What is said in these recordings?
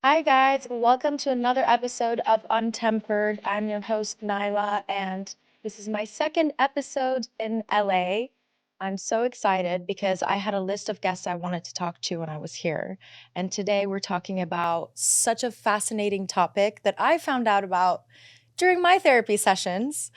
Hi, guys. Welcome to another episode of Untempered. I'm your host, Nyla, and this is my second episode in LA. I'm so excited because I had a list of guests I wanted to talk to when I was here. And today we're talking about such a fascinating topic that I found out about during my therapy sessions.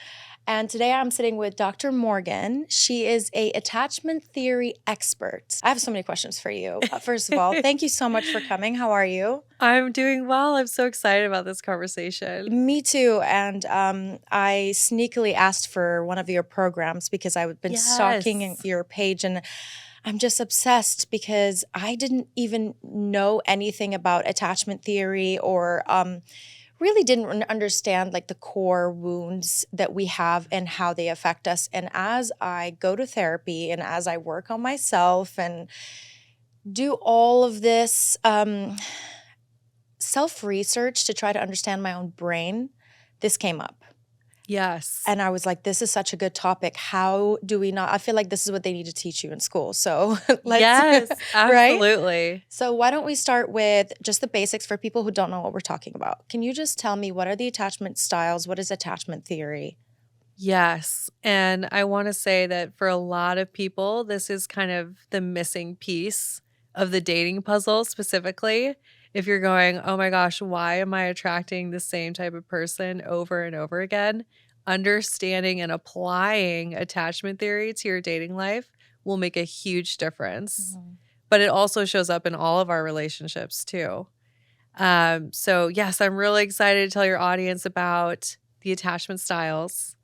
And today I'm sitting with Dr. Morgan. She is a attachment theory expert. I have so many questions for you. First of all, thank you so much for coming. How are you? I'm doing well. I'm so excited about this conversation. Me too. And I sneakily asked for one of your programs because I've been stalking your page, and I'm just obsessed because I didn't even know anything about attachment theory or really didn't understand like the core wounds that we have and how they affect us. And as I go to therapy and as I work on myself and do all of this self-research to try to understand my own brain, this came up. Yes. And I was like, this is such a good topic. How do we not? I feel like this is what they need to teach you in school. So let's, yes, right? absolutely. So why don't we start with just the basics for people who don't know what we're talking about? Can you just tell me, what are the attachment styles? What is attachment theory? Yes. And I want to say that for a lot of people, this is kind of the missing piece of the dating puzzle specifically. If you're going, oh my gosh, why am I attracting the same type of person over and over again? Understanding and applying attachment theory to your dating life will make a huge difference. But it also shows up in all of our relationships too. So yes, I'm really excited to tell your audience about the attachment styles.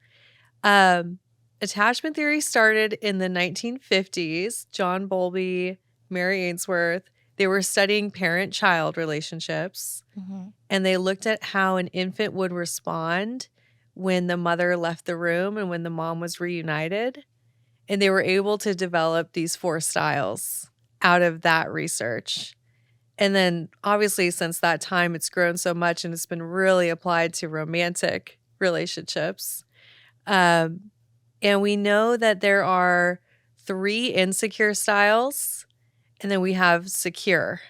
Attachment theory started in the 1950s. John Bowlby, Mary Ainsworth, they were studying parent-child relationships, and they looked at how an infant would respond when the mother left the room and when the mom was reunited. And they were able to develop these 4 styles out of that research. And then obviously since that time, it's grown so much and it's been really applied to romantic relationships. And we know that there are 3 insecure styles, and then we have secure.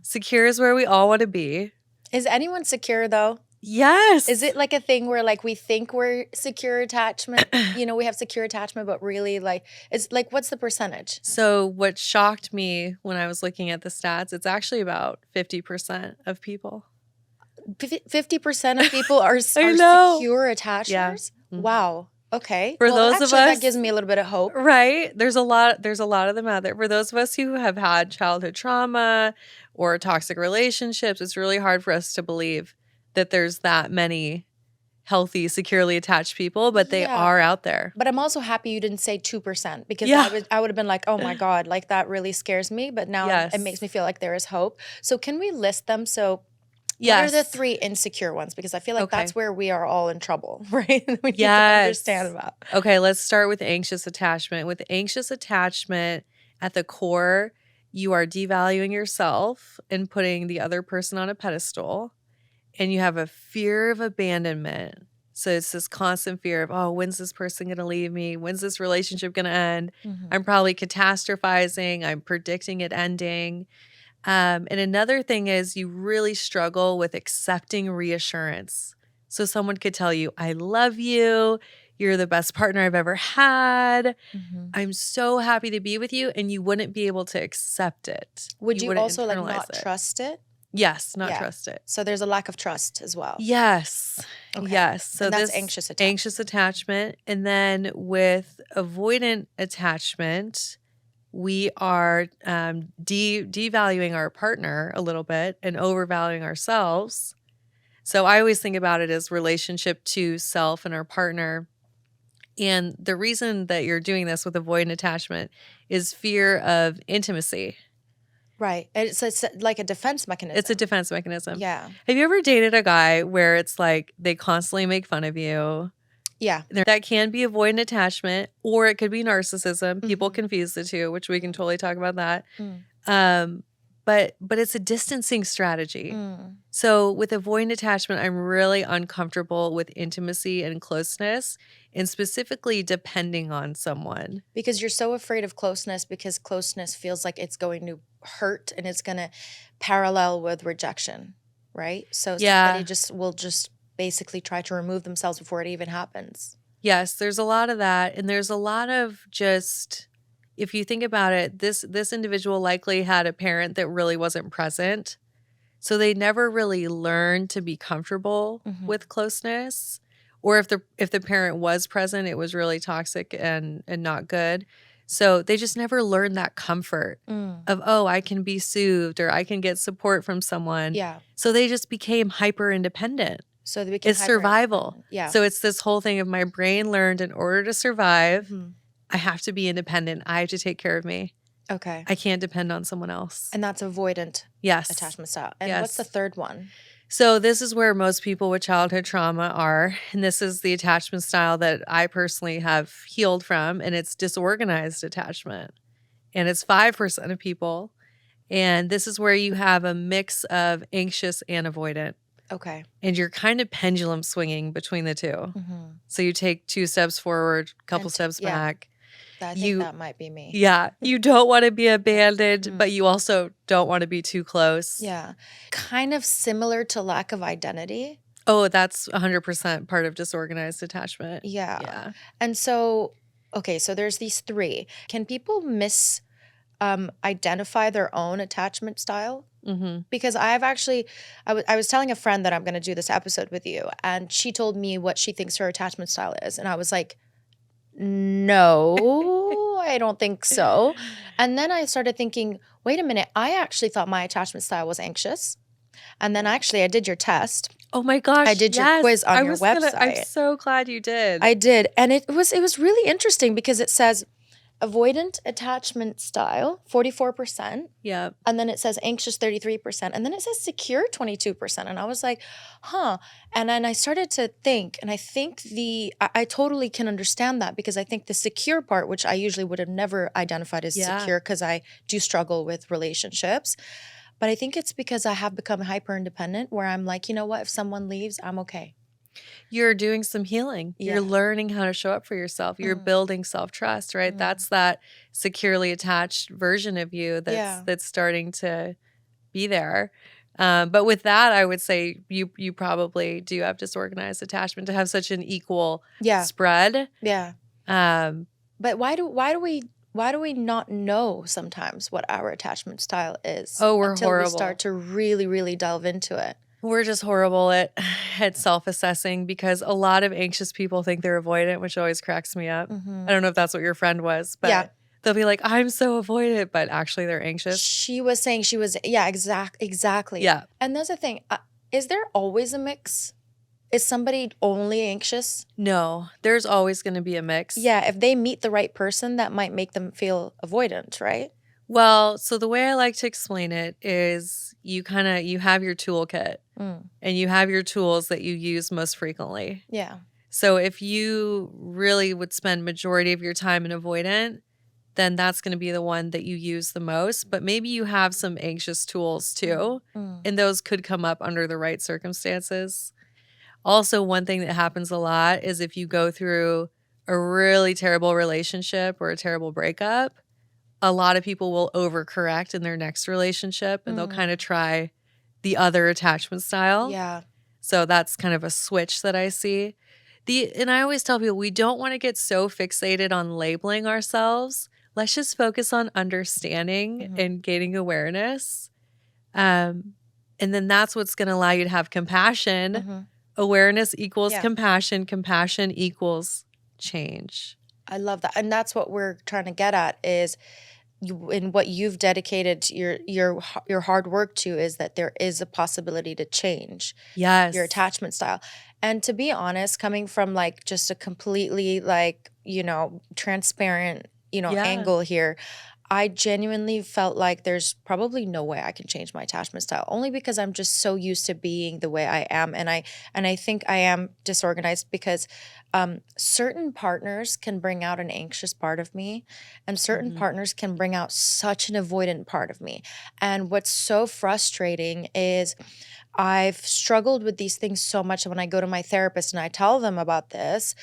Secure is where we all want to be. Is anyone secure though? Yes. Is it like a thing where like we think we're secure attachment? We have secure attachment, but really like it's like, what's the percentage? So what shocked me when I was looking at the stats, it's actually about 50% of people. 50% of people are know. secure attachers? Yeah. Wow. Okay. For those actually, of us, that gives me a little bit of hope. Right? There's a lot of them out there. For those of us who have had childhood trauma or toxic relationships, it's really hard for us to believe that there's that many healthy, securely attached people, but they are out there. But I'm also happy you didn't say 2% because I would have been like, oh my God, like that really scares me. But now it makes me feel like there is hope. So can we list them? So what are the 3 insecure ones? Because I feel like that's where we are all in trouble, right? We need to understand about. Okay, let's start with anxious attachment. With anxious attachment, at the core, you are devaluing yourself and putting the other person on a pedestal. And you have a fear of abandonment. So it's this constant fear of, oh, when's this person going to leave me? When's this relationship going to end? I'm probably catastrophizing. I'm predicting it ending. And another thing is you really struggle with accepting reassurance. So someone could tell you, I love you. You're the best partner I've ever had. I'm so happy to be with you. And you wouldn't be able to accept it. Would you also like not trust it? Yes, not trust it. So there's a lack of trust as well. Yes. Okay. Yes. So and that's anxious attachment. Anxious attachment. And then with avoidant attachment, we are devaluing our partner a little bit and overvaluing ourselves. So I always think about it as relationship to self and our partner. And the reason that you're doing this with avoidant attachment is fear of intimacy. Right. It's like a defense mechanism. It's a defense mechanism. Yeah. Have you ever dated a guy where it's like they constantly make fun of you? Yeah. That can be avoidant attachment, or it could be narcissism. People confuse the two, which we can totally talk about that. But it's a distancing strategy. So with avoidant attachment, I'm really uncomfortable with intimacy and closeness, and specifically depending on someone. Because you're so afraid of closeness, because closeness feels like it's going to hurt and it's going to parallel with rejection. right? So Yeah. somebody will just basically try to remove themselves before it even happens. Yes, there's a lot of that. And there's a lot of just, if you think about it, this individual likely had a parent that really wasn't present. So they never really learned to be comfortable with closeness. Or if the parent was present, it was really toxic and not good. So they just never learned that comfort of, oh, I can be soothed or I can get support from someone. Yeah. So they just became hyper independent. So they became It's survival. hyper-independent. Yeah. So it's this whole thing of my brain learned in order to survive, I have to be independent. I have to take care of me. Okay. I can't depend on someone else. And that's avoidant Yes. attachment style. And Yes. what's the third one? So this is where most people with childhood trauma are. And this is the attachment style that I personally have healed from. And it's disorganized attachment. And it's 5% of people. And this is where you have a mix of anxious and avoidant. Okay. And you're kind of pendulum swinging between the two. So you take 2 steps forward, a couple steps back. I think that might be me. Yeah. You don't want to be abandoned, but you also don't want to be too close. Yeah. Kind of similar to lack of identity. Oh, that's 100% part of disorganized attachment. Yeah. And so, okay, so there's these 3. Can people identify their own attachment style? Because I've actually, I was telling a friend that I'm going to do this episode with you, and she told me what she thinks her attachment style is. And I was like, no, I don't think so. And then I started thinking, wait a minute, I actually thought my attachment style was anxious. And then actually I did your test. Oh my gosh. I did your quiz on your website. I'm so glad you did. I did. And it was really interesting because it says avoidant attachment style, 44%. Yeah. And then it says anxious, 33%. And then it says secure, 22%. And I was like, huh. And then I started to think, and I think I totally can understand that, because I think the secure part, which I usually would have never identified as secure because I do struggle with relationships. But I think it's because I have become hyper independent, where I'm like, you know what? If someone leaves, I'm okay. You're doing some healing. Yeah. You're learning how to show up for yourself. You're building self-trust, right? That's that securely attached version of you that's starting to be there. But with that, I would say you probably do have disorganized attachment to have such an equal spread. Yeah. But why do we not know sometimes what our attachment style is? Oh, we're until horrible. We start to really, really delve into it. We're just horrible at self-assessing, because a lot of anxious people think they're avoidant, which always cracks me up. I don't know if that's what your friend was, but they'll be like, I'm so avoidant, but actually they're anxious. She was saying she was, exactly. Yeah. And there's a thing, is there always a mix? Is somebody only anxious? No, there's always going to be a mix. Yeah, if they meet the right person, that might make them feel avoidant, right? Well, so the way I like to explain it is you have your toolkit and you have your tools that you use most frequently. Yeah. So if you really would spend majority of your time in avoidant, then that's going to be the one that you use the most. But maybe you have some anxious tools too, and those could come up under the right circumstances. Also, one thing that happens a lot is if you go through a really terrible relationship or a terrible breakup, a lot of people will overcorrect in their next relationship, and they'll kind of try the other attachment style. Yeah. So that's kind of a switch that I see. And I always tell people, we don't want to get so fixated on labeling ourselves. Let's just focus on understanding and gaining awareness. And then that's what's going to allow you to have compassion. Awareness equals compassion. Compassion equals change. I love that. And that's what we're trying to get at is in what you've dedicated your hard work to, is that there is a possibility to change Yes. your attachment style. And to be honest, coming from like just a completely like, transparent, angle here, I genuinely felt like there's probably no way I can change my attachment style, only because I'm just so used to being the way I am. And I think I am disorganized because certain partners can bring out an anxious part of me, and certain partners can bring out such an avoidant part of me. And what's so frustrating is I've struggled with these things so much. When I go to my therapist and I tell them about this,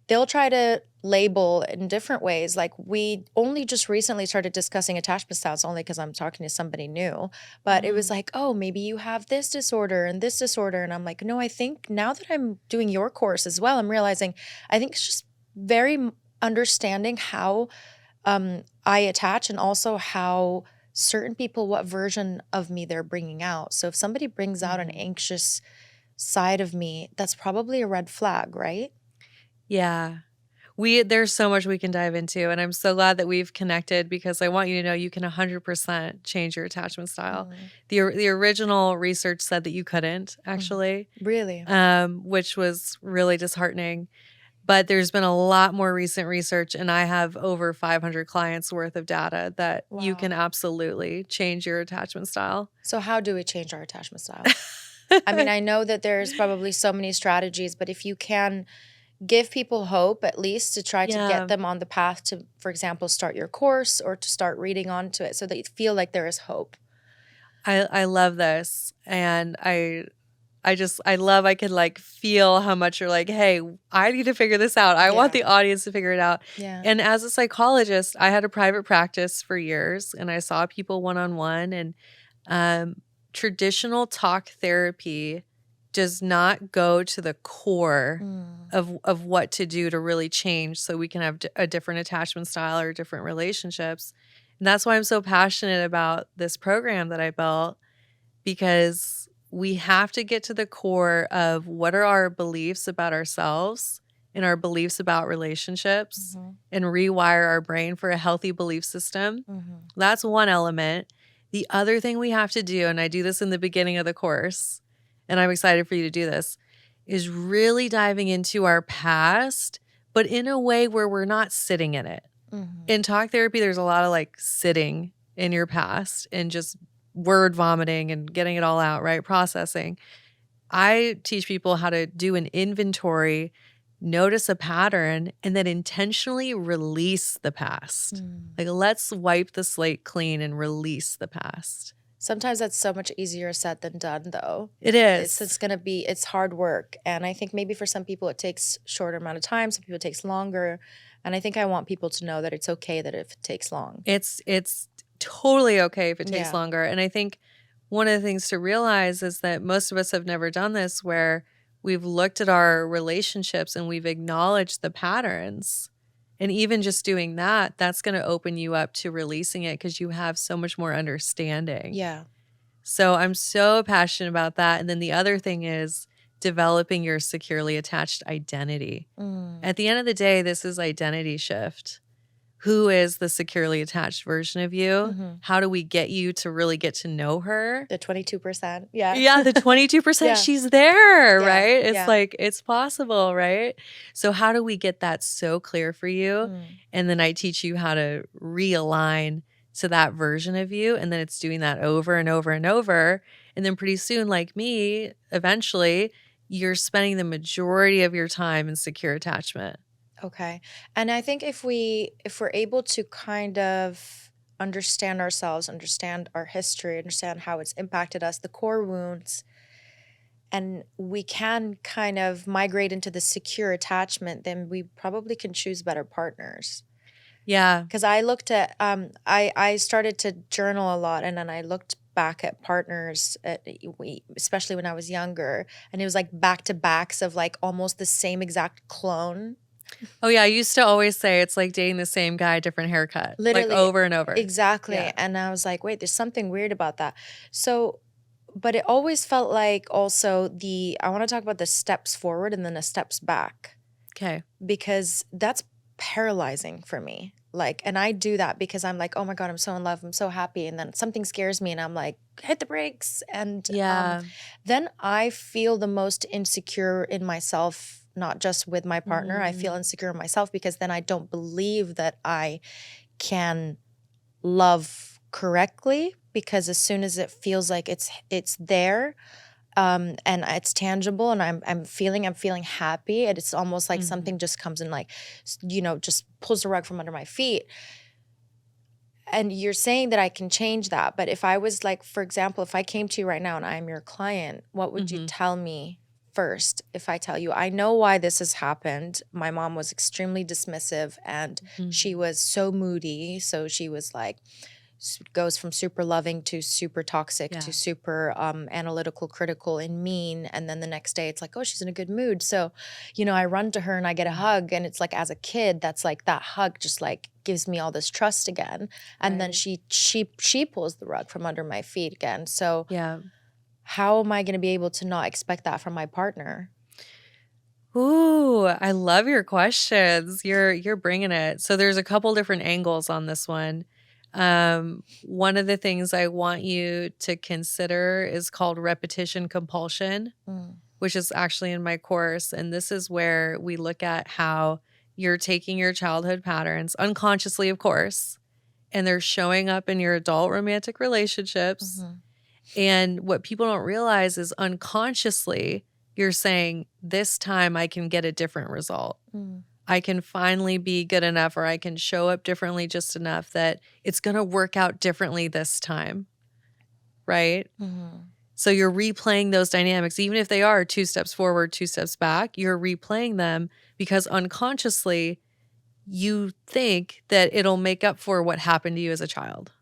they'll try to label in different ways. Like we only just recently started discussing attachment styles only because I'm talking to somebody new. But it was like, oh, maybe you have this disorder and this disorder. And I'm like, no, I think now that I'm doing your course as well, I'm realizing I think it's just very understanding how I attach and also how certain people, what version of me they're bringing out. So if somebody brings out an anxious side of me, that's probably a red flag, right? Yeah. There's so much we can dive into, and I'm so glad that we've connected because I want you to know you can 100% change your attachment style. The original research said that you couldn't actually, Really? which was really disheartening. But there's been a lot more recent research, and I have over 500 clients worth of data that you can absolutely change your attachment style. So how do we change our attachment style? I mean, I know that there's probably so many strategies, but if you can give people hope at least to try to get them on the path to, for example, start your course or to start reading onto it so that you feel like there is hope. I love this. And I love I could like feel how much you're like, hey, I need to figure this out. I want the audience to figure it out. Yeah. And as a psychologist, I had a private practice for years and I saw people one-on-one, and traditional talk therapy does not go to the core of what to do to really change so we can have a different attachment style or different relationships. And that's why I'm so passionate about this program that I built, because we have to get to the core of what are our beliefs about ourselves and our beliefs about relationships and rewire our brain for a healthy belief system. That's one element. The other thing we have to do, and I do this in the beginning of the course, and I'm excited for you to do this, is really diving into our past, but in a way where we're not sitting in it. In talk therapy, there's a lot of like sitting in your past and just word vomiting and getting it all out, right? Processing. I teach people how to do an inventory, notice a pattern, and then intentionally release the past. Like, let's wipe the slate clean and release the past. Sometimes that's so much easier said than done, though. It is. It's hard work. And I think maybe for some people it takes shorter amount of time. Some people it takes longer. And I think I want people to know that it's okay that if it takes long. It's totally okay if it takes longer. And I think one of the things to realize is that most of us have never done this, where we've looked at our relationships and we've acknowledged the patterns. And even just doing that, that's going to open you up to releasing it because you have so much more understanding. Yeah. So I'm so passionate about that. And then the other thing is developing your securely attached identity. At the end of the day, this is identity shift. Who is the securely attached version of you? How do we get you to really get to know her? The 22%. Yeah. Yeah, the 22%, she's there, right? It's like, it's possible, right? So how do we get that so clear for you? And then I teach you how to realign to that version of you. And then it's doing that over and over and over. And then pretty soon, like me, eventually, you're spending the majority of your time in secure attachment. Okay. And I think if we're able to kind of understand ourselves, understand our history, understand how it's impacted us, the core wounds, and we can kind of migrate into the secure attachment, then we probably can choose better partners. Yeah. Because I looked at, I started to journal a lot, and then I looked back at partners, especially when I was younger, and it was like back-to-backs of like almost the same exact clone. Oh, yeah. I used to always say it's like dating the same guy, different haircut. Literally. Like over and over. Exactly. Yeah. And I was like, wait, there's something weird about that. So, but it always felt like also I want to talk about the steps forward and then the steps back. Okay. Because that's paralyzing for me. Like, and I do that because I'm like, oh my God, I'm so in love. I'm so happy. And then something scares me and I'm like, hit the brakes. And then I feel the most insecure in myself, not just with my partner. I feel insecure in myself because then I don't believe that I can love correctly, because as soon as it feels like it's there, and it's tangible and I'm feeling happy, and it's almost like something just comes and like, just pulls the rug from under my feet. And you're saying that I can change that. But if I was like, for example, if I came to you right now and I'm your client, what would you tell me first if I tell you I know why this has happened. My mom was extremely dismissive and she was so moody. So she was like, goes from super loving to super toxic to super analytical, critical, and mean. And then the next day it's like, oh, she's in a good mood. So, I run to her and I get a hug. And it's like, as a kid, that's like that hug just like gives me all this trust again. And then she pulls the rug from under my feet again. So how am I going to be able to not expect that from my partner? Ooh, I love your questions. You're bringing it. So there's a couple different angles on this one. One of the things I want you to consider is called repetition compulsion, which is actually in my course. And this is where we look at how you're taking your childhood patterns, unconsciously, of course, and they're showing up in your adult romantic relationships. And what people don't realize is unconsciously, you're saying, this time I can get a different result. I can finally be good enough, or I can show up differently just enough that it's going to work out differently this time. Right? So you're replaying those dynamics, even if they are 2 steps forward, 2 steps back, you're replaying them because unconsciously you think that it'll make up for what happened to you as a child.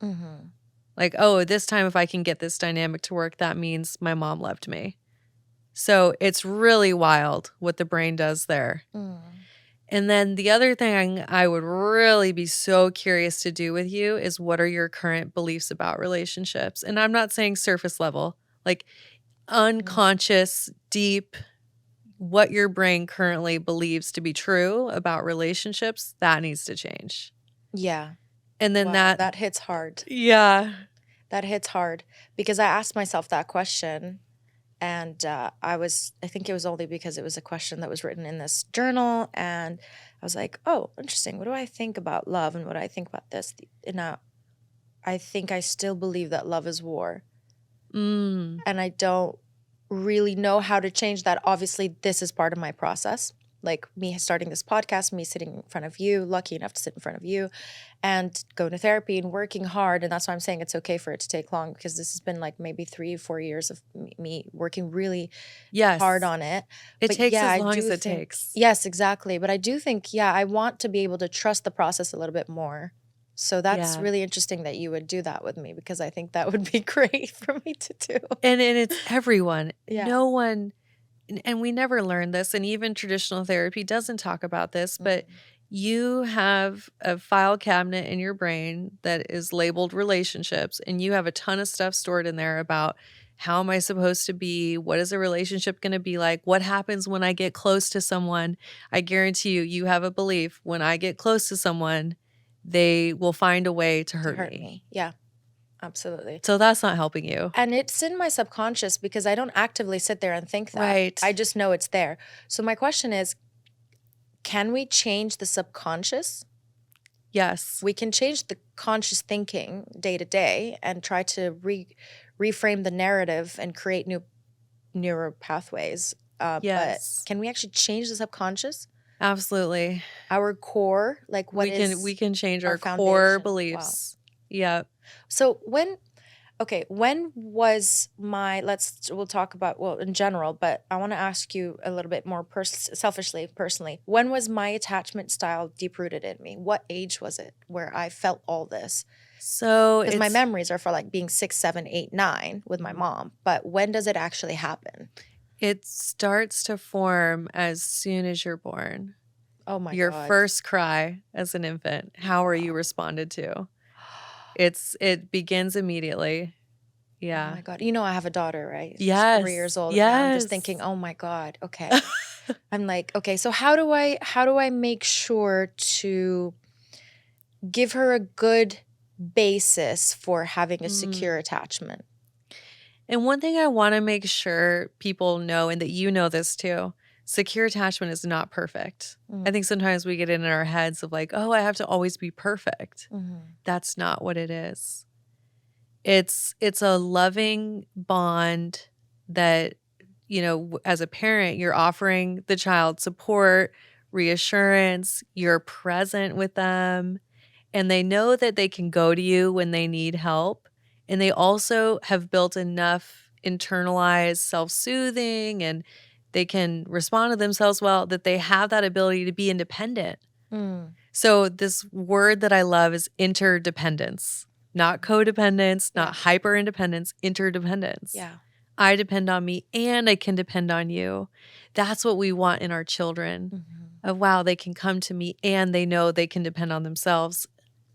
Like, oh, this time if I can get this dynamic to work, that means my mom loved me. So it's really wild what the brain does there. And then the other thing I would really be so curious to do with you is, what are your current beliefs about relationships? And I'm not saying surface level, like unconscious, deep, what your brain currently believes to be true about relationships, that needs to change. Yeah. And then that hits hard. Yeah. That hits hard because I asked myself that question. And I think it was only because it was a question that was written in this journal. And I was like, oh, interesting. What do I think about love and what do I think about this? And I think I still believe that love is war. And I don't really know how to change that. Obviously, this is part of my process. Like me starting this podcast, me sitting in front of you, lucky enough to sit in front of you, and going to therapy and working hard. And that's why I'm saying it's okay for it to take long, because this has been like maybe 3 or 4 years of me working really hard on it. It takes as long as it takes. Yes, exactly. But I do think, I want to be able to trust the process a little bit more. So that's really interesting that you would do that with me, because I think that would be great for me to do. And it's everyone. No one, and we never learn this, and even traditional therapy doesn't talk about this, but you have a file cabinet in your brain that is labeled relationships, and you have a ton of stuff stored in there about, how am I supposed to be? What is a relationship going to be like? What happens when I get close to someone? I guarantee you have a belief, when I get close to someone, they will find a way to hurt me. Yeah. Absolutely. So that's not helping you. And it's in my subconscious because I don't actively sit there and think that. Right. I just know it's there. So my question is, can we change the subconscious? Yes. We can change the conscious thinking day to day and try to reframe the narrative and create new neural pathways. Yes. But can we actually change the subconscious? Absolutely. Our core, like what we can change our core foundation? beliefs. Wow. Yeah. So when was we'll talk about, in general, but I want to ask you a little bit more personally, when was my attachment style deep-rooted in me? What age was it where I felt all this? So because my memories are for like being 6, 7, 8, 9 with my mom, but when does it actually happen? It starts to form as soon as you're born. Oh my God. Your first cry as an infant, how are you responded to? It begins immediately. Yeah. Oh my God. You know, I have a daughter, right? Yes. She's 3 years old. Yes. And I'm just thinking, oh my God. Okay. I'm like, okay, so how do I make sure to give her a good basis for having a secure attachment? And one thing I want to make sure people know, and that you know this too, secure attachment is not perfect. I think sometimes we get in our heads of like, oh, I have to always be perfect. That's not what it is. It's a loving bond that, as a parent, you're offering the child support, reassurance, you're present with them, and they know that they can go to you when they need help. And they also have built enough internalized self-soothing and they can respond to themselves well, that they have that ability to be independent. So this word that I love is interdependence, not codependence, not hyper independence, interdependence. Yeah. I depend on me and I can depend on you. That's what we want in our children. Of wow, they can come to me and they know they can depend on themselves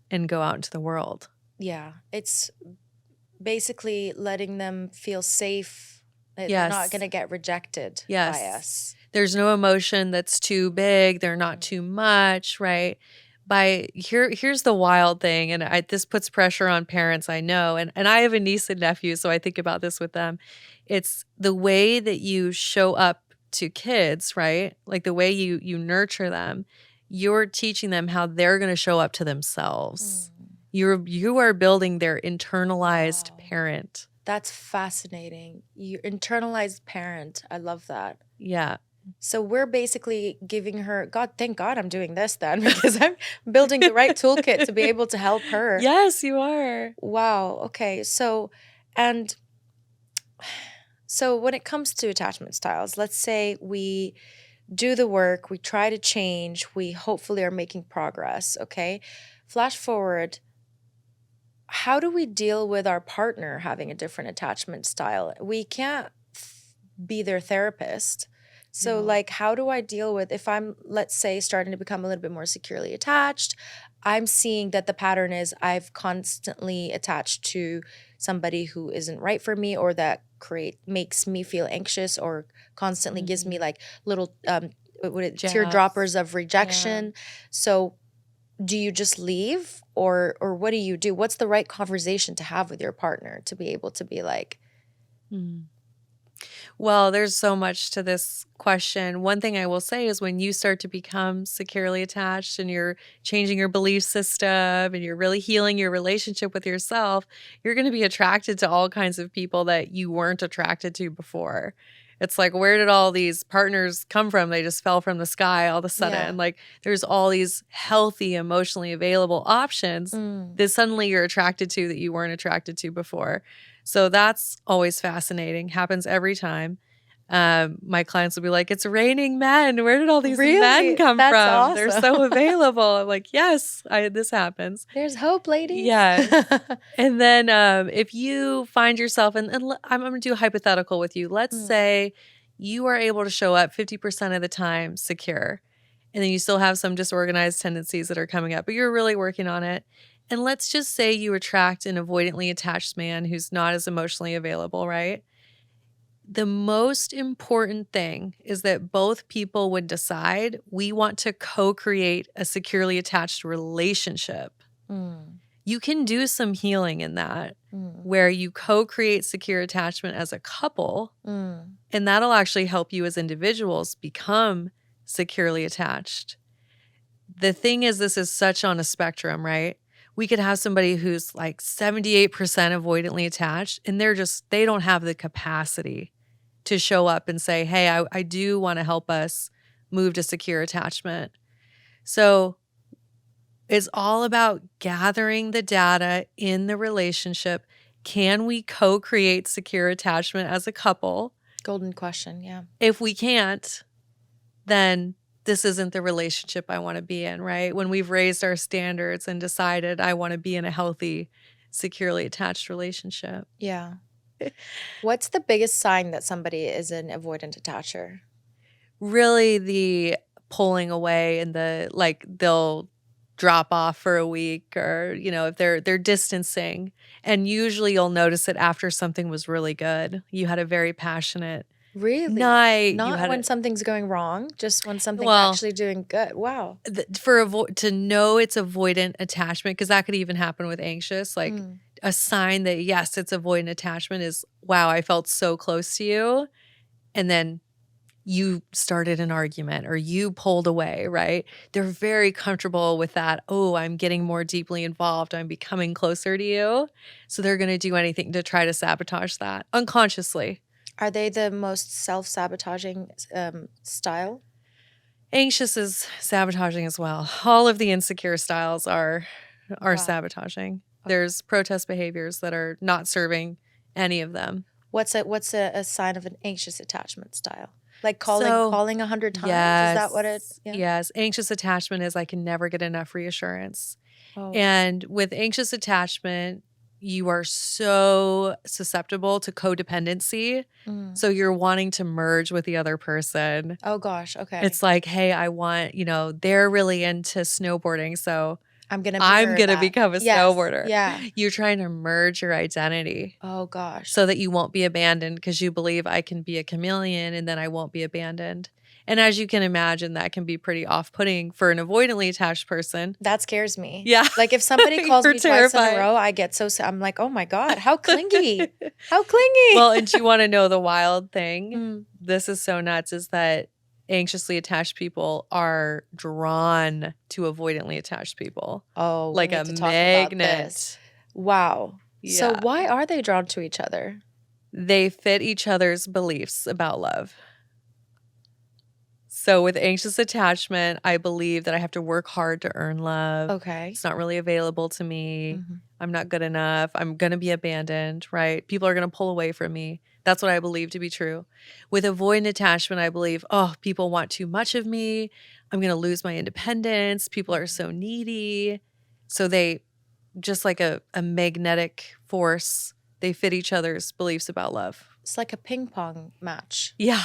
and go out into the world. Yeah. It's basically letting them feel safe. They're Yes. not going to get rejected Yes. by us. There's no emotion that's too big. They're not too much, right? Here's the wild thing, and this puts pressure on parents, I know, and I have a niece and nephew, so I think about this with them. It's the way that you show up to kids, right? Like the way you nurture them, you're teaching them how they're going to show up to themselves. You are building their internalized parent. That's fascinating. You internalized parent. I love that. Yeah. So we're basically giving her, God, thank God I'm doing this then, because I'm building the right toolkit to be able to help her. Yes, you are. Wow. Okay. So when it comes to attachment styles, let's say we do the work, we try to change, we hopefully are making progress. Okay. Flash forward. How do we deal with our partner having a different attachment style? We can't be their therapist. So like, how do I deal with if I'm, let's say, starting to become a little bit more securely attached? I'm seeing that the pattern is I've constantly attached to somebody who isn't right for me, or that makes me feel anxious, or constantly gives me like little teardroppers of rejection. Yeah. So do you just leave, or what do you do? What's the right conversation to have with your partner to be able to be like, Well, there's so much to this question. One thing I will say is when you start to become securely attached and you're changing your belief system and you're really healing your relationship with yourself, you're going to be attracted to all kinds of people that you weren't attracted to before. It's like, where did all these partners come from? They just fell from the sky all of a sudden. Yeah. Like, there's all these healthy, emotionally available options that suddenly you're attracted to that you weren't attracted to before. So that's always fascinating. Happens every time. My clients will be like, "It's raining men. Where did all these men come That's from? awesome. They're so available." I'm like, "Yes, this happens." There's hope, ladies. Yeah. And then if you find yourself, and I'm going to do a hypothetical with you. Let's say you are able to show up 50% of the time secure, and then you still have some disorganized tendencies that are coming up, but you're really working on it. And let's just say you attract an avoidantly attached man who's not as emotionally available, right? The most important thing is that both people would decide we want to co-create a securely attached relationship. You can do some healing in that, where you co-create secure attachment as a couple, and that'll actually help you as individuals become securely attached. The thing is, this is such on a spectrum, right? We could have somebody who's like 78% avoidantly attached, and they don't have the capacity to show up and say, hey, I do want to help us move to secure attachment. So it's all about gathering the data in the relationship. Can we co-create secure attachment as a couple? Golden question, yeah. If we can't, then this isn't the relationship I want to be in, right? When we've raised our standards and decided I want to be in a healthy, securely attached relationship. Yeah. What's the biggest sign that somebody is an avoidant attacher? Really the pulling away and they'll drop off for a week, or, if they're distancing. And usually you'll notice it after something was really good. You had a very passionate night. Not when something's going wrong, just when something's actually doing good. Wow. To know it's avoidant attachment, because that could even happen with anxious, like a sign that yes, it's avoidant attachment is, wow, I felt so close to you. And then you started an argument or you pulled away, right? They're very comfortable with that. Oh, I'm getting more deeply involved. I'm becoming closer to you. So they're going to do anything to try to sabotage that unconsciously. Are they the most self-sabotaging style? Anxious is sabotaging as well. All of the insecure styles are sabotaging. Okay. There's protest behaviors that are not serving any of them. What's a sign of an anxious attachment style? Like So, calling 100 times? Is that what it? yes, Yeah. yes. Anxious attachment is I can never get enough reassurance. Oh, And with anxious attachment, you are so susceptible to codependency. So you're wanting to merge with the other person. oh gosh. Okay. It's like, hey, I want, they're really into snowboarding. So I'm gonna I'm mirror going to that. become a Yes. snowboarder. Yeah. You're trying to merge your identity Oh gosh. so that you won't be abandoned because you believe I can be a chameleon and then I won't be abandoned. And as you can imagine, that can be pretty off-putting for an avoidantly attached person. That scares me. Yeah. Like if somebody calls You're me twice in a terrified. row, I get so I'm like, oh my God, how clingy. How clingy. Well, and you want to know the wild thing? Mm. This is so nuts, is that anxiously attached people are drawn to avoidantly attached people. Oh, we Like need a to talk about this. magnet. Wow. So Yeah. why are they drawn to each other? They fit each other's beliefs about love. So with anxious attachment, I believe that I have to work hard to earn love. Okay. It's not really available to me. I'm not good enough. I'm going to be abandoned, right? People are going to pull away from me. That's what I believe to be true. With avoidant attachment, I believe, people want too much of me. I'm going to lose my independence. People are so needy. So they, just like a magnetic force, they fit each other's beliefs about love. It's like a ping pong match. Yeah.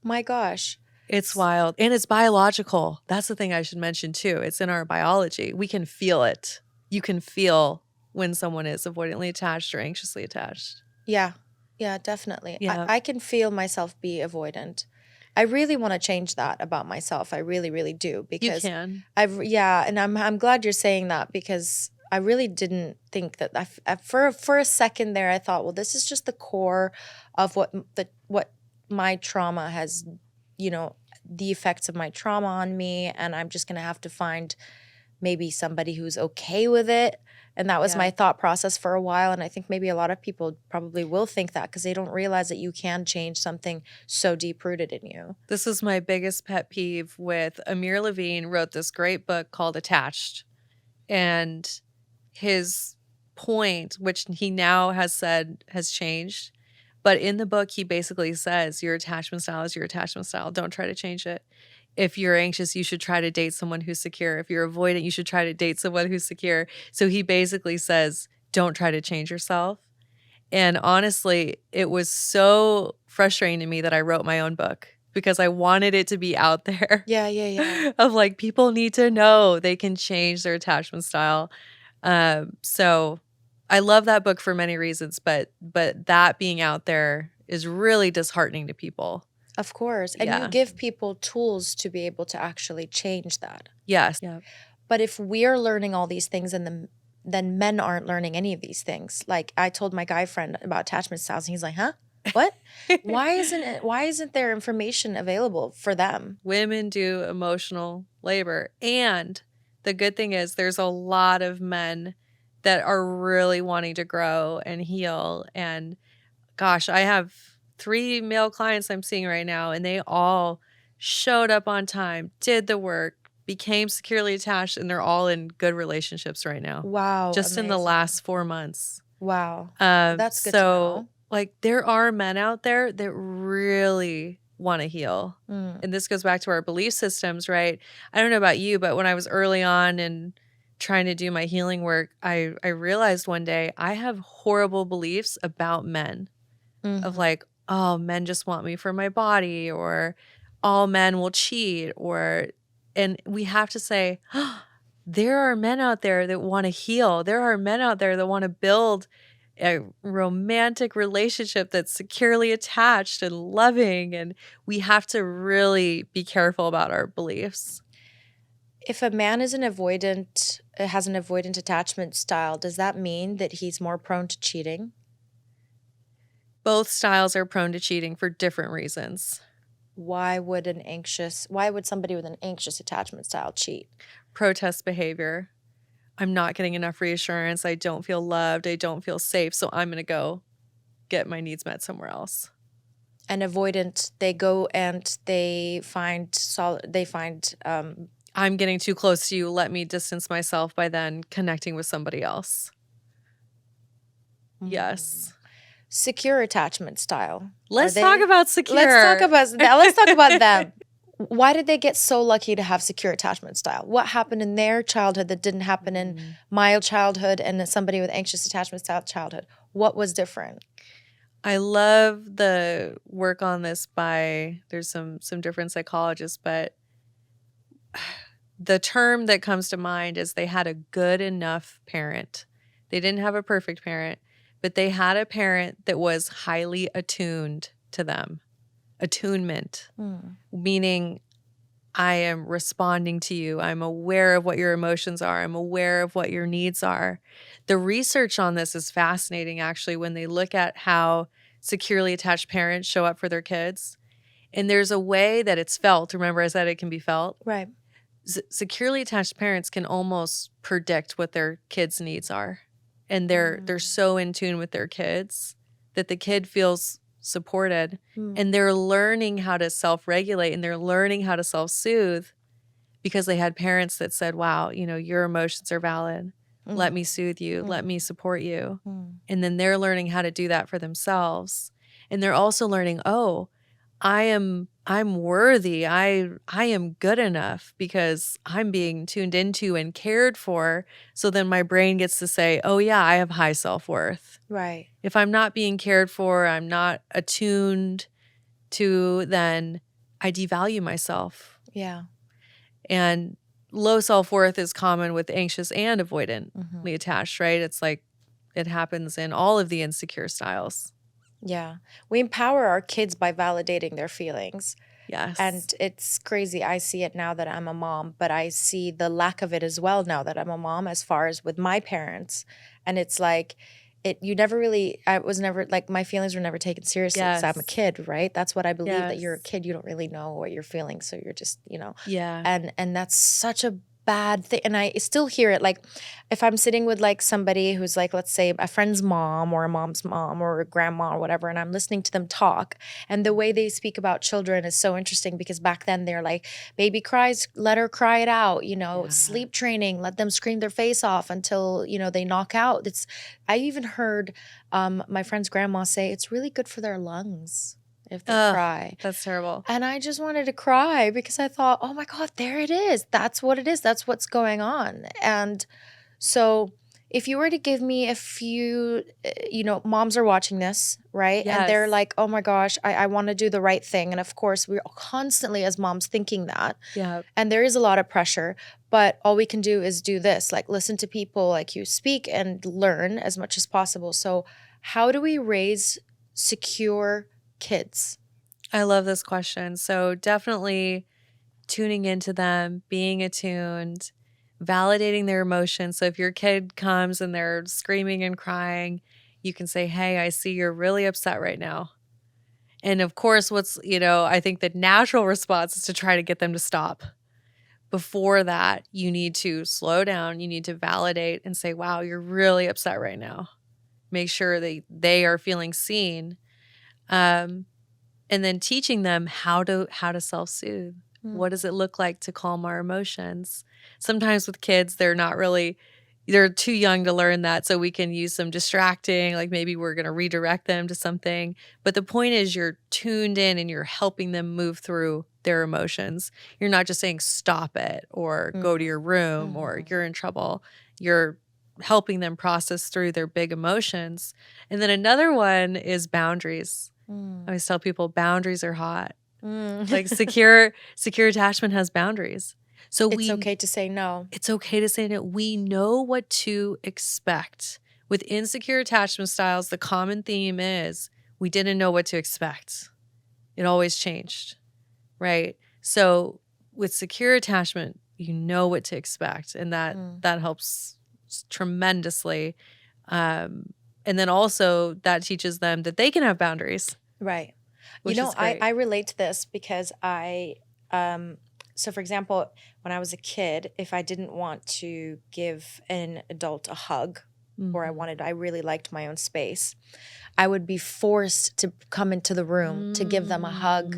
My gosh. It's wild. And it's biological. That's the thing I should mention too. It's in our biology. We can feel it. You can feel when someone is avoidantly attached or anxiously attached. Yeah. Yeah, definitely. Yeah. I can feel myself be avoidant. I really want to change that about myself. I really, really do, You because can. and I'm glad you're saying that, because I really didn't think that for a second there I thought, well, this is just the core of what my trauma has, the effects of my trauma on me, and I'm just going to have to find maybe somebody who's okay with it. And that was Yeah. my thought process for a while. And I think maybe a lot of people probably will think that, because they don't realize that you can change something so deep-rooted in you. This was my biggest pet peeve with Amir Levine wrote this great book called Attached. And his point, which he now has said has changed, but in the book, he basically says your attachment style is your attachment style. Don't try to change it. If you're anxious, you should try to date someone who's secure. If you're avoidant, you should try to date someone who's secure. So he basically says, don't try to change yourself. And honestly, it was so frustrating to me that I wrote my own book, because I wanted it to be out there. Yeah. Of like, people need to know they can change their attachment style. So I love that book for many reasons, but that being out there is really disheartening to people. Of course. And Yeah. you give people tools to be able to actually change that. Yes. Yeah. But if we're learning all these things then men aren't learning any of these things. Like I told my guy friend about attachment styles and he's like, huh? What? Why isn't there information available for them? Women do emotional labor. And the good thing is there's a lot of men that are really wanting to grow and heal. And gosh, I have 3 male clients I'm seeing right now, and they all showed up on time, did the work, became securely attached, and they're all in good relationships right now. Wow. Just in the amazing. last 4 months. Wow. That's good to know. Like, there are men out there that really want to heal. And this goes back to our belief systems, right? I don't know about you, but when I was early on and trying to do my healing work, I realized one day I have horrible beliefs about men. Of like, oh, men just want me for my body, or all men will cheat, and we have to say, there are men out there that want to heal. There are men out there that want to build a romantic relationship that's securely attached and loving, and we have to really be careful about our beliefs. If a man is has an avoidant attachment style, does that mean that he's more prone to cheating? Both styles are prone to cheating for different reasons. Why would somebody with an anxious attachment style cheat? Protest behavior. I'm not getting enough reassurance. I don't feel loved. I don't feel safe. So I'm going to go get my needs met somewhere else. And avoidant, they go and they find I'm getting too close to you. Let me distance myself by then connecting with somebody else. Yes. secure attachment style. Let's talk about secure. Let's talk about them. Why did they get so lucky to have secure attachment style? What happened in their childhood that didn't happen in my childhood and somebody with anxious attachment style childhood? What was different? I love the work on this there's some different psychologists, but the term that comes to mind is they had a good enough parent. They didn't have a perfect parent, but they had a parent that was highly attuned to them. Attunement, meaning I am responding to you. I'm aware of what your emotions are. I'm aware of what your needs are. The research on this is fascinating, actually, when they look at how securely attached parents show up for their kids. And there's a way that it's felt. Remember, I said it can be felt? Right. Securely attached parents can almost predict what their kids' needs are. And they're so in tune with their kids that the kid feels supported, and they're learning how to self-regulate, and they're learning how to self-soothe because they had parents that said, wow, your emotions are valid. Let me soothe you. Let me support you. And then they're learning how to do that for themselves. And they're also learning, oh, I'm worthy. I am good enough because I'm being tuned into and cared for. So then my brain gets to say, oh yeah, I have high self-worth. Right. If I'm not being cared for, I'm not attuned to, then I devalue myself. Yeah. And low self-worth is common with anxious and avoidantly attached, right? It's like it happens in all of the insecure styles. Yeah. We empower our kids by validating their feelings. Yes. And it's crazy. I see it now that I'm a mom, but I see the lack of it as well now that I'm a mom as far as with my parents. And it's like, I was never, like, my feelings were never taken seriously because I'm a kid, right? That's what I believe, that you're a kid. You don't really know what you're feeling. So you're just, Yeah. And that's such a bad thing. And I still hear it, like, if I'm sitting with like somebody who's like, let's say a friend's mom or a mom's mom or a grandma or whatever, and I'm listening to them talk, and the way they speak about children is so interesting because back then they're like, baby cries, let her cry it out, sleep training, let them scream their face off until, they knock out. I even heard my friend's grandma say it's really good for their lungs if they cry. That's terrible. And I just wanted to cry because I thought, oh my God, there it is. That's what it is. That's what's going on. And so if you were to give me a few, moms are watching this, right? Yes. And they're like, oh my gosh, I want to do the right thing. And of course, we're constantly as moms thinking that. Yeah. And there is a lot of pressure, but all we can do is do this, like listen to people like you speak and learn as much as possible. So how do we raise secure kids? I love this question. So definitely tuning into them, being attuned, validating their emotions. So if your kid comes and they're screaming and crying, you can say, hey, I see you're really upset right now. And of course, I think the natural response is to try to get them to stop. Before that, you need to slow down. You need to validate and say, wow, you're really upset right now. Make sure they are feeling seen. And then teaching them how to self-soothe. What does it look like to calm our emotions? Sometimes with kids, they're too young to learn that, so we can use some distracting, like maybe we're going to redirect them to something. But the point is you're tuned in and you're helping them move through their emotions. You're not just saying stop it or go to your room or you're in trouble. You're helping them process through their big emotions. And then another one is boundaries. I always tell people boundaries are hot. Like secure attachment has boundaries. So it's okay to say no. It's okay to say no. We know what to expect. With insecure attachment styles, the common theme is we didn't know what to expect. It always changed, right? So with secure attachment, you know what to expect, and that helps tremendously. And then also that teaches them that they can have boundaries. Right. Which is great. I relate to this because so for example, when I was a kid, if I didn't want to give an adult a hug or I really liked my own space, I would be forced to come into the room to give them a hug.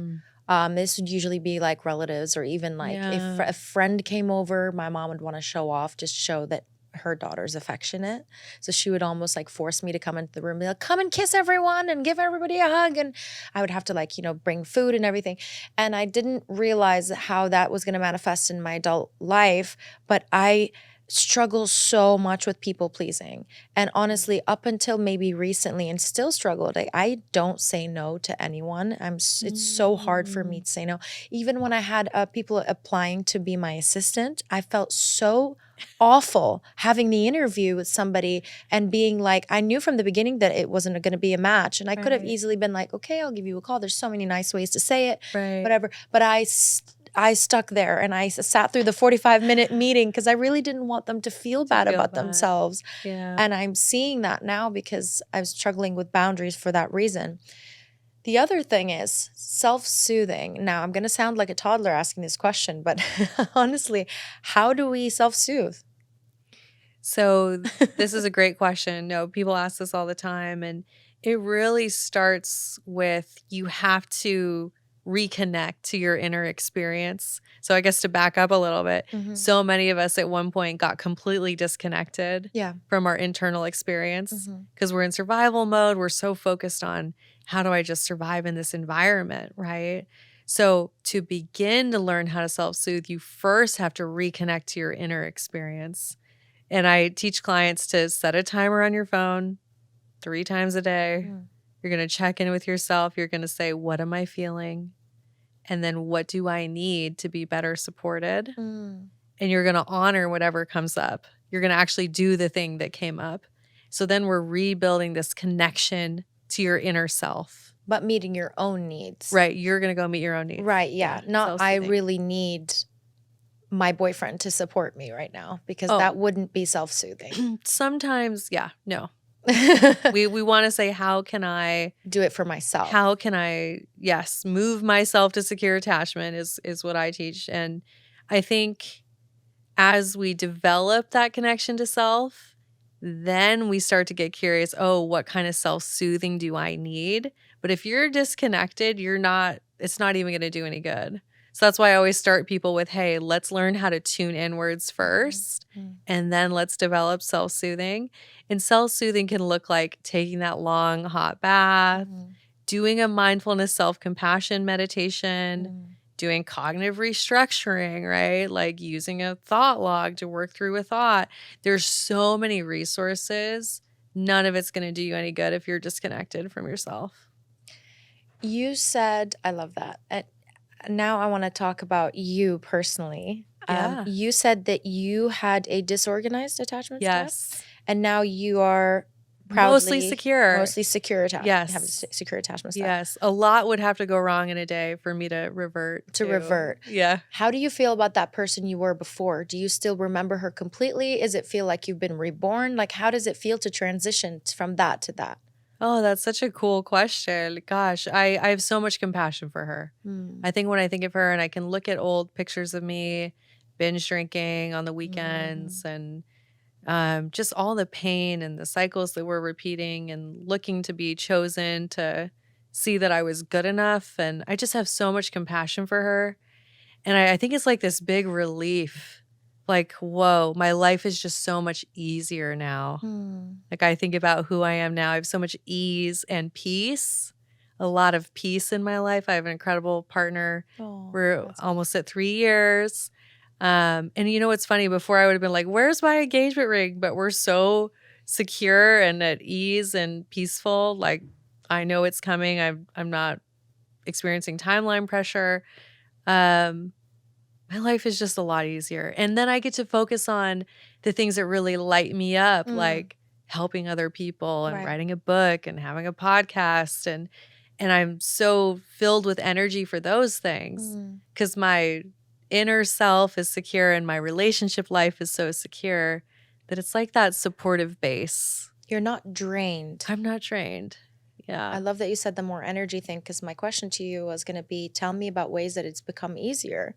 This would usually be like relatives or even like if a friend came over, my mom would want to show off, just show that her daughter's affectionate. So she would almost like force me to come into the room and be like, come and kiss everyone and give everybody a hug. And I would have to like, bring food and everything. And I didn't realize how that was going to manifest in my adult life, but I struggle so much with people pleasing. And honestly, up until maybe recently and still struggle, like I don't say no to anyone. It's so hard for me to say no. Even when I had people applying to be my assistant, I felt so awful having the interview with somebody and being like, I knew from the beginning that it wasn't going to be a match. And I could have easily been like, okay, I'll give you a call. There's so many nice ways to say it, whatever. But I stuck there and I sat through the 45-minute meeting because I really didn't want them to feel bad about themselves. Yeah. And I'm seeing that now because I was struggling with boundaries for that reason. The other thing is self-soothing. Now, I'm going to sound like a toddler asking this question, but honestly, how do we self-soothe? So this is a great question. No, people ask this all the time. And it really starts with you have to reconnect to your inner experience. So I guess to back up a little bit, so many of us at one point got completely disconnected from our internal experience because we're in survival mode. We're so focused on how do I just survive in this environment, right? So to begin to learn how to self-soothe, you first have to reconnect to your inner experience. And I teach clients to set a timer on your phone 3 times a day. You're going to check in with yourself. You're going to say, what am I feeling? And then what do I need to be better supported? And you're going to honor whatever comes up. You're going to actually do the thing that came up. So then we're rebuilding this connection to your inner self. But meeting your own needs. Right. You're going to go meet your own needs. Right. Yeah. Not I really need my boyfriend to support me right now because that wouldn't be self-soothing. Sometimes, no. we want to say, how can I do it for myself? How can I, move myself to secure attachment is what I teach. And I think as we develop that connection to self, then we start to get curious, what kind of self-soothing do I need? But if you're disconnected, it's not even going to do any good. So that's why I always start people with, hey, let's learn how to tune inwards first, and then let's develop self-soothing. And self-soothing can look like taking that long hot bath, doing a mindfulness self-compassion meditation, doing cognitive restructuring, right? Like using a thought log to work through a thought. There's so many resources. None of it's going to do you any good if you're disconnected from yourself. You said, I love that. Now I want to talk about you personally. You said that you had a disorganized attachment style, and now you are proudly mostly secure attachment. Yes. Have a secure attachment style. Yes. A lot would have to go wrong in a day for me to revert. Yeah. How do you feel about that person you were before? Do you still remember her completely? Does it feel like you've been reborn? Like, how does it feel to transition from that to that? Oh, that's such a cool question. Gosh, I have so much compassion for her. I think when I think of her and I can look at old pictures of me binge drinking on the weekends and just all the pain and the cycles that we're repeating and looking to be chosen to see that I was good enough. And I just have so much compassion for her. And I think it's like this big relief. Like, whoa, my life is just so much easier now. Like I think about who I am now. I have so much ease and peace, a lot of peace in my life. I have an incredible partner. We're almost at 3 years. And you know what's funny? Before I would have been like, where's my engagement ring? But we're so secure and at ease and peaceful. Like I know it's coming. I'm not experiencing timeline pressure. My life is just a lot easier. And then I get to focus on the things that really light me up, like helping other people and writing a book and having a podcast. And I'm so filled with energy for those things because my inner self is secure and my relationship life is so secure that it's like that supportive base. You're not drained. I'm not drained. Yeah. I love that you said the more energy thing because my question to you was going to be, tell me about ways that it's become easier.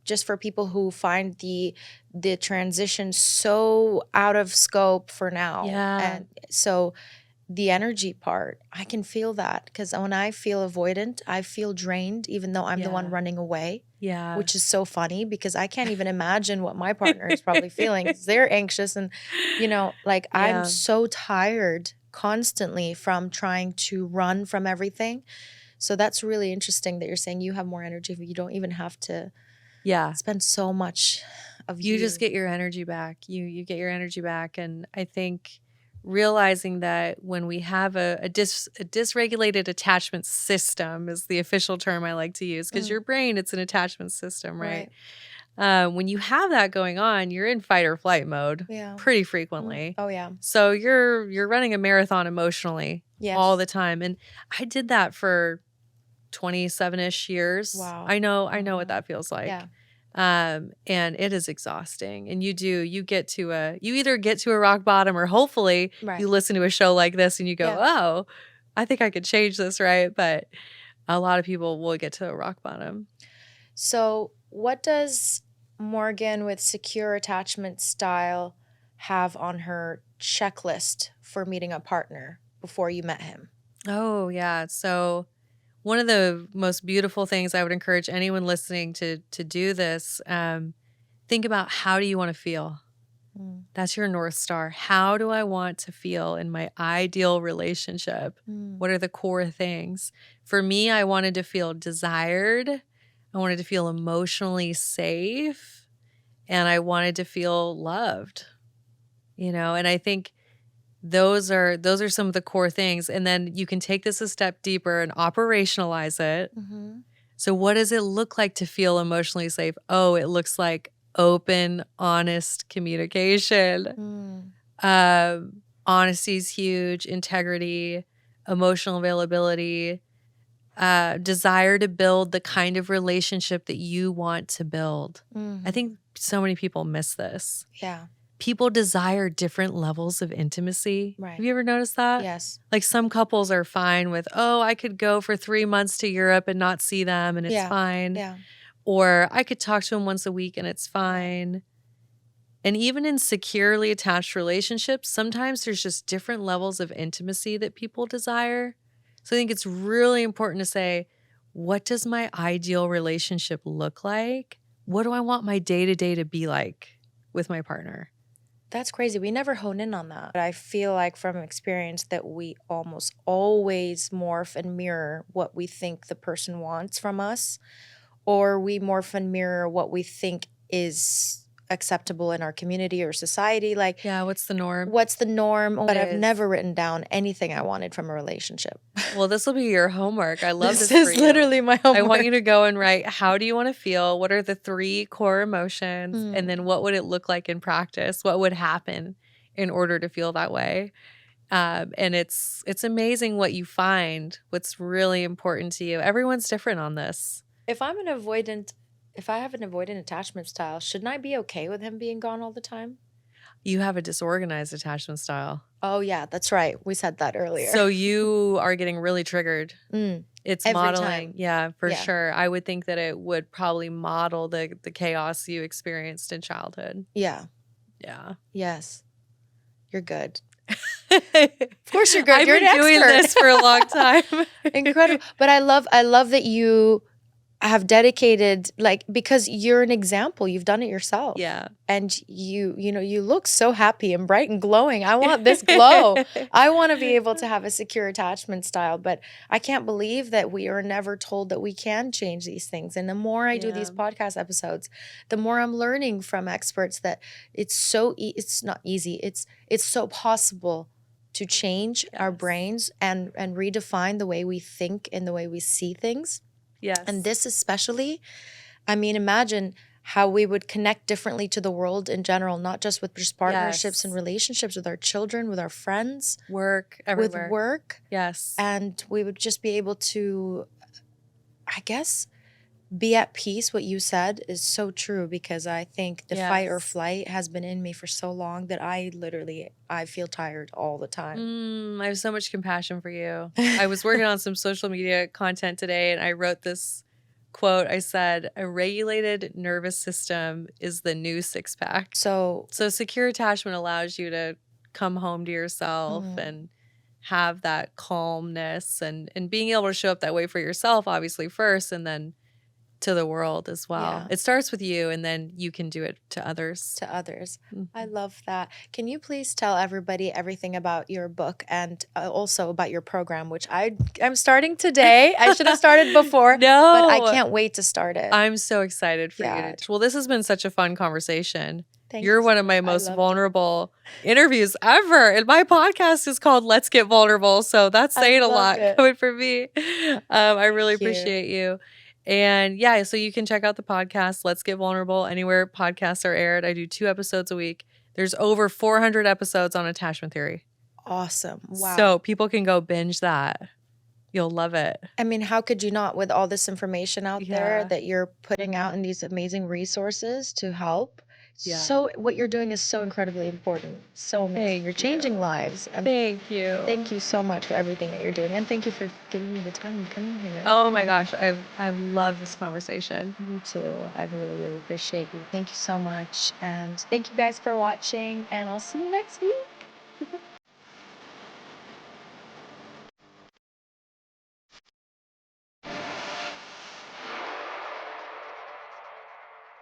Just for people who find the transition so out of scope for now. Yeah. And so the energy part, I can feel that, because when I feel avoidant, I feel drained, even though I'm the one running away. Yeah. Which is so funny, because I can't even imagine what my partner is probably feeling, 'cause they're anxious. And, like, I'm so tired constantly from trying to run from everything. So that's really interesting that you're saying you have more energy, but you don't even have to spend so much of you just get your energy back. You get your energy back. And I think realizing that when we have a dysregulated attachment system is the official term I like to use, because your brain, it's an attachment system, right? When you have that going on, you're in fight or flight mode pretty frequently. Oh, yeah. So you're running a marathon emotionally all the time. And I did that for 27-ish years. Wow. I know what that feels like. Yeah. And it is exhausting. And you either get to a rock bottom, or hopefully you listen to a show like this and you go, oh, I think I could change this, right? But a lot of people will get to a rock bottom. So what does Morgan with secure attachment style have on her checklist for meeting a partner before you met him? Oh, yeah. So one of the most beautiful things I would encourage anyone listening to do this, think about, how do you want to feel? That's your North Star. How do I want to feel in my ideal relationship? What are the core things? For me, I wanted to feel desired. I wanted to feel emotionally safe. And I wanted to feel loved. And I think those are some of the core things. And then you can take this a step deeper and operationalize it. So what does it look like to feel emotionally safe? Oh, it looks like open, honest communication. Honesty is huge. Integrity, emotional availability, desire to build the kind of relationship that you want to build. I think so many people miss this. Yeah. People desire different levels of intimacy. Right. Have you ever noticed that? Yes. Like, some couples are fine with, oh, I could go for 3 months to Europe and not see them and it's fine. Yeah. Or I could talk to them once a week and it's fine. And even in securely attached relationships, sometimes there's just different levels of intimacy that people desire. So I think it's really important to say, what does my ideal relationship look like? What do I want my day-to-day to be like with my partner? That's crazy. We never hone in on that. But I feel like from experience that we almost always morph and mirror what we think the person wants from us, or we morph and mirror what we think is acceptable in our community or society. Like, what's the norm? But I've never written down anything I wanted from a relationship. Well, this will be your homework. I love this. This is literally my homework. I want you to go and write, how do you want to feel? What are the 3 core emotions? And then what would it look like in practice? What would happen in order to feel that way? And it's amazing what you find, what's really important to you. Everyone's different on this. If I have an avoidant attachment style, shouldn't I be okay with him being gone all the time? You have a disorganized attachment style. Oh, yeah, that's right. We said that earlier. So you are getting really triggered. It's Every modeling. time. Yeah, for sure. I would think that it would probably model the chaos you experienced in childhood. Yeah. Yeah. Yes. You're good. Of course you're good. I've You're been doing this for a long time. Incredible. But I love that you have dedicated, like, because you're an example. You've done it yourself. Yeah. And you look so happy and bright and glowing. I want this glow. I want to be able to have a secure attachment style, but I can't believe that we are never told that we can change these things. And the more I do these podcast episodes, the more I'm learning from experts that it's not easy. It's so possible to change our brains and redefine the way we think and the way we see things. Yes. And this especially, I mean, imagine how we would connect differently to the world in general, not just with just partnerships and relationships, with our children, with our friends. Work, everywhere. With work. Yes. And we would just be able to, I guess, be at peace. What you said is so true, because I think the fight or flight has been in me for so long that I feel tired all the time. I have so much compassion for you. I was working on some social media content today, and I wrote this quote. I said, a regulated nervous system is the new 6-pack. So secure attachment allows you to come home to yourself and have that calmness and being able to show up that way for yourself, obviously, first, and then to the world as well. Yeah. It starts with you, and then you can do it to others. I love that. Can you please tell everybody everything about your book and also about your program, which I'm starting today. I should have started before, No. but I can't wait to start it. I'm so excited for Yeah. you. Well, this has been such a fun conversation. Thank You're you one so of my much. I most loved it. vulnerable interviews ever. And my podcast is called Let's Get Vulnerable. So that's saying a lot loved it. coming from me. I really Thank you. appreciate you. And yeah, so you can check out the podcast, Let's Get Vulnerable, anywhere podcasts are aired. I do 2 episodes a week. There's over 400 episodes on attachment theory. Awesome. Wow. So people can go binge that. You'll love it. I mean, how could you not, with all this information out there Yeah. that you're putting out in these amazing resources to help? Yeah. So what you're doing is so incredibly important. So amazing. You're changing lives. Thank you. Thank you so much for everything that you're doing. And thank you for giving me the time to come here. Oh my gosh, I love this conversation. Me too. I really, really appreciate you. Thank you so much. And thank you guys for watching. And I'll see you next week.